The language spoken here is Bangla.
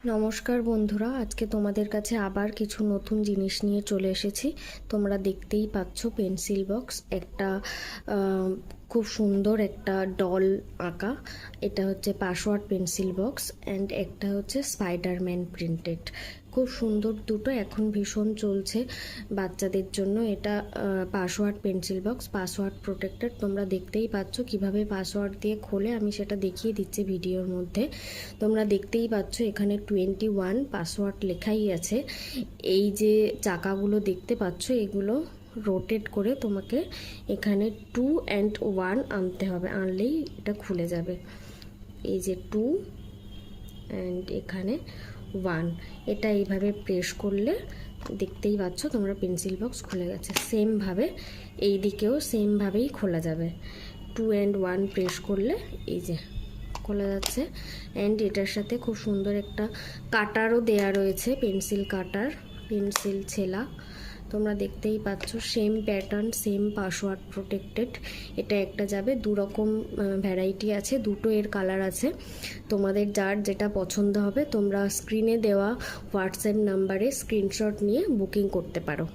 নমস্কার বন্ধুরা, আজকে তোমাদের কাছে আবার কিছু নতুন জিনিস নিয়ে চলে এসেছি। তোমরা দেখতেই পাচ্ছ পেন্সিল বক্স একটা খুব সুন্দর একটা ডল আঁকা। এটা হচ্ছে পাসওয়ার্ড পেন্সিল বক্স অ্যান্ড একটা হচ্ছে স্পাইডারম্যান প্রিন্টেড। খুব সুন্দর দুটো, এখন ভীষণ চলছে বাচ্চাদের জন্য। এটা password pencil box, password protected. তোমরা দেখতেই পাচ্ছ কিভাবে পাসওয়ার্ড দিয়ে খোলে, আমি সেটা দেখিয়ে দিচ্ছি ভিডিওর মধ্যে। তোমরা দেখতেই পাচ্ছ এখানে 21 পাসওয়ার্ড লেখাই আছে। এই যে চাকাগুলো দেখতে পাচ্ছ, এগুলো রোটেট করে তোমাকে এখানে 2 and 1 আনতে হবে, আনলেই এটা খুলে যাবে। এই যে 2 অ্যান্ড এখানে 1, এটা এইভাবে প্রেস করলে দেখতেই পাচ্ছ তোমরা পেন্সিল বক্স খুলে গেছে। সেমভাবে এই দিকেও সেমভাবেই খোলা যাবে। 2 and 1 প্রেস করলে এই যে খোলা যাচ্ছে। অ্যান্ড এটার সাথে খুব সুন্দর একটা কাটারও দেয়া রয়েছে, পেন্সিল কাটার, পেন্সিল ছেলা। তোমরা দেখতেই পাচ্ছ same pattern, same password protected. এটা একটা যাবে, দু রকম ভ্যারাইটি আছে, দুটো এর কালার আছে। তোমাদের যার যেটা পছন্দ হবে তোমরা স্ক্রিনে দেওয়া হোয়াটসঅ্যাপ নাম্বারে স্ক্রিনশট নিয়ে বুকিং করতে পারো।